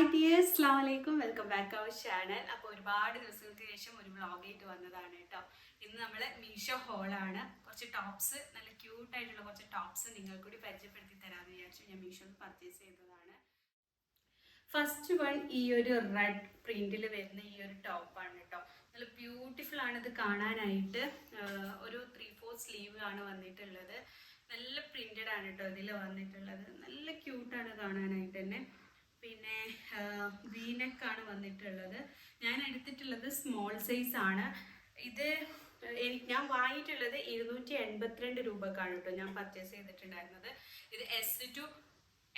Hi dears, അസ്സലാമു അലൈക്കും. Welcome back our channel. അപ്പോൾ ഒരുപാട് ദിവസങ്ങൾക്ക് ശേഷം ഒരു വ്ളോഗായിട്ട് വന്നതാണ് കേട്ടോ. ഇന്ന് നമ്മൾ മീഷോ ഹോളാണ്. കുറച്ച് ടോപ്സ്, നല്ല ക്യൂട്ടായിട്ടുള്ള കുറച്ച് ടോപ്സ് നിങ്ങൾക്ക് കൂടി പരിചയപ്പെടുത്തി തരാമെന്ന് വിചാരിച്ചു. ഞാൻ മീഷോന്ന് പർച്ചേസ് ചെയ്തതാണ്. ഫസ്റ്റ് വൺ ഈ ഒരു റെഡ് പ്രിന്റിൽ വരുന്ന ഈ ഒരു ടോപ്പാണ് കേട്ടോ. നല്ല ബ്യൂട്ടിഫുൾ ആണ് ഇത് കാണാനായിട്ട്. ഒരു 3/4 സ്ലീവ് ആണ് വന്നിട്ടുള്ളത്. നല്ല പ്രിന്റഡ് ആണ് കേട്ടോ ഇതിൽ വന്നിട്ടുള്ളത്. നല്ല ക്യൂട്ടാണ് കാണാനായിട്ട് തന്നെ. പിന്നെ വീനെക്കാണ് വന്നിട്ടുള്ളത്. ഞാൻ എടുത്തിട്ടുള്ളത് സ്മോൾ സൈസ് ആണ്. ഇത് ഞാൻ വാങ്ങിയിട്ടുള്ളത് 282 രൂപക്കാണ് കേട്ടോ ഞാൻ പർച്ചേസ് ചെയ്തിട്ടുണ്ടായിരുന്നത്. ഇത് S to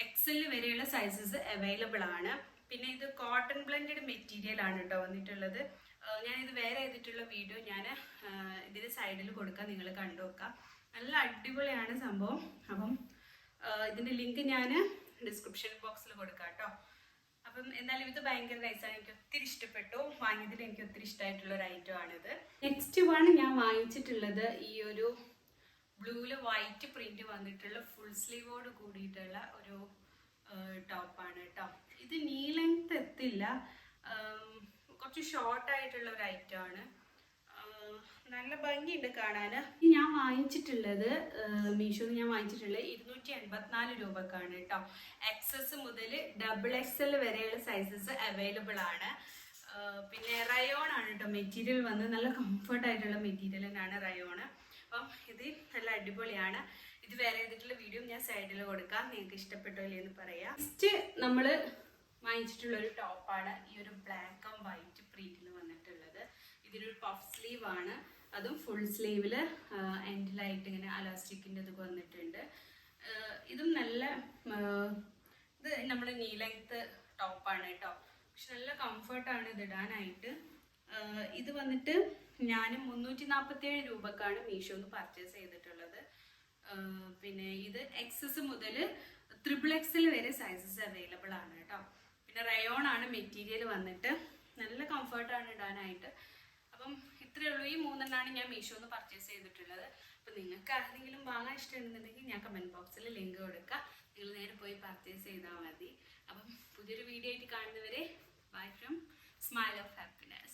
XL വരെയുള്ള സൈസസ് അവൈലബിൾ ആണ്. പിന്നെ ഇത് കോട്ടൺ ബ്ലെൻഡഡ് മെറ്റീരിയൽ ആണ് കേട്ടോ വന്നിട്ടുള്ളത്. ഞാനിത് വേറെ ചെയ്തിട്ടുള്ള വീഡിയോ ഞാൻ ഇതിന് സൈഡിൽ കൊടുക്കാം, നിങ്ങൾ കണ്ടു നോക്കാം. നല്ല അടിപൊളിയാണ് സംഭവം. അപ്പം ഇതിൻ്റെ ലിങ്ക് ഞാൻ ഡിസ്ക്രിപ്ഷൻ ബോക്സിൽ കൊടുക്കാം കേട്ടോ. അപ്പം എന്തായാലും ഇത് ഭയങ്കര നൈസാണ്, എനിക്ക് ഒത്തിരി ഇഷ്ടപ്പെട്ടു. വാങ്ങിയതിൽ എനിക്ക് ഒത്തിരി ഇഷ്ടമായിട്ടുള്ള ഒരു ഐറ്റം ആണിത്. നെക്സ്റ്റ് വൺ ഞാൻ വാങ്ങിച്ചിട്ടുള്ളത് ഈ ഒരു ബ്ലൂവിൽ വൈറ്റ് പ്രിന്റ് വന്നിട്ടുള്ള ഫുൾ സ്ലീവോട് കൂടിയിട്ടുള്ള ഒരു ടോപ്പാണ് കേട്ടോ. ഇത് നീ ലെങ്ത് എത്തില്ല, കുറച്ച് ഷോർട്ടായിട്ടുള്ള ഒരു ഐറ്റം ആണ്. നല്ല ഭംഗിയുണ്ട് കാണാൻ. ഞാൻ വാങ്ങിച്ചിട്ടുള്ളത് മീഷോന്ന് ഞാൻ വാങ്ങിച്ചിട്ടുള്ളത് 284 രൂപക്കാണ് കേട്ടോ. XS മുതൽ XXL വരെയുള്ള സൈസസ് അവൈലബിൾ ആണ്. പിന്നെ റയോൺ ആണ് കേട്ടോ മെറ്റീരിയൽ വന്ന്. നല്ല കംഫർട്ട് ആയിട്ടുള്ള മെറ്റീരിയൽ തന്നെയാണ് റയോണ്. അപ്പം ഇത് നല്ല അടിപൊളിയാണ്. ഇത് വേറെ ചെയ്തിട്ടുള്ള വീഡിയോ ഞാൻ സൈഡിൽ കൊടുക്കാം, നിങ്ങൾക്ക് ഇഷ്ടപ്പെട്ടോ ഇല്ലെന്ന് പറയാം. നെക്സ്റ്റ് നമ്മൾ വാങ്ങിച്ചിട്ടുള്ളൊരു ടോപ്പാണ് ഈ ഒരു ബ്ലാക്ക് ആൻഡ് വൈറ്റ് പ്രിന്റിൽ വന്നിട്ടുള്ളത്. ഇതിനൊരു പഫ് സ്ലീവ് ആണ്, അതും ഫുൾ സ്ലീവിൽ എൻഡിലായിട്ട് ഇങ്ങനെ അലാസ്റ്റിക്കിൻ്റെ ഇത് വന്നിട്ടുണ്ട്. ഇതും നല്ല ഇത് നമ്മുടെ നീ ലെങ്ത് ടോപ്പാണ് കേട്ടോ. പക്ഷെ നല്ല കംഫർട്ടാണ് ഇത് ഇടാനായിട്ട്. ഇത് വന്നിട്ട് ഞാൻ 347 രൂപക്കാണ് മീഷോന്ന് പർച്ചേസ് ചെയ്തിട്ടുള്ളത്. പിന്നെ ഇത് XS മുതൽ XXL വരെ സൈസസ് അവൈലബിൾ ആണ് കേട്ടോ. പിന്നെ റയോൺ ആണ് മെറ്റീരിയൽ വന്നിട്ട്. നല്ല കംഫർട്ടാണ് ഇടാനായിട്ട്. അപ്പം ഇത്രയേ ഉള്ളൂ. ഈ 3 ഞാൻ മീഷോന്ന് പർച്ചേസ് ചെയ്തിട്ടുള്ളത്. അപ്പം നിങ്ങൾക്ക് ആരെങ്കിലും വാങ്ങാൻ ഇഷ്ടമുണ്ടെന്നുണ്ടെങ്കിൽ ഞാൻ കമൻറ്റ് ബോക്സിൽ ലിങ്ക് കൊടുക്കാം, നിങ്ങൾ നേരെ പോയി പർച്ചേസ് ചെയ്താൽ മതി. അപ്പം പുതിയൊരു വീഡിയോ ആയിട്ട് കാണുന്നവരെ bye from smile of happiness.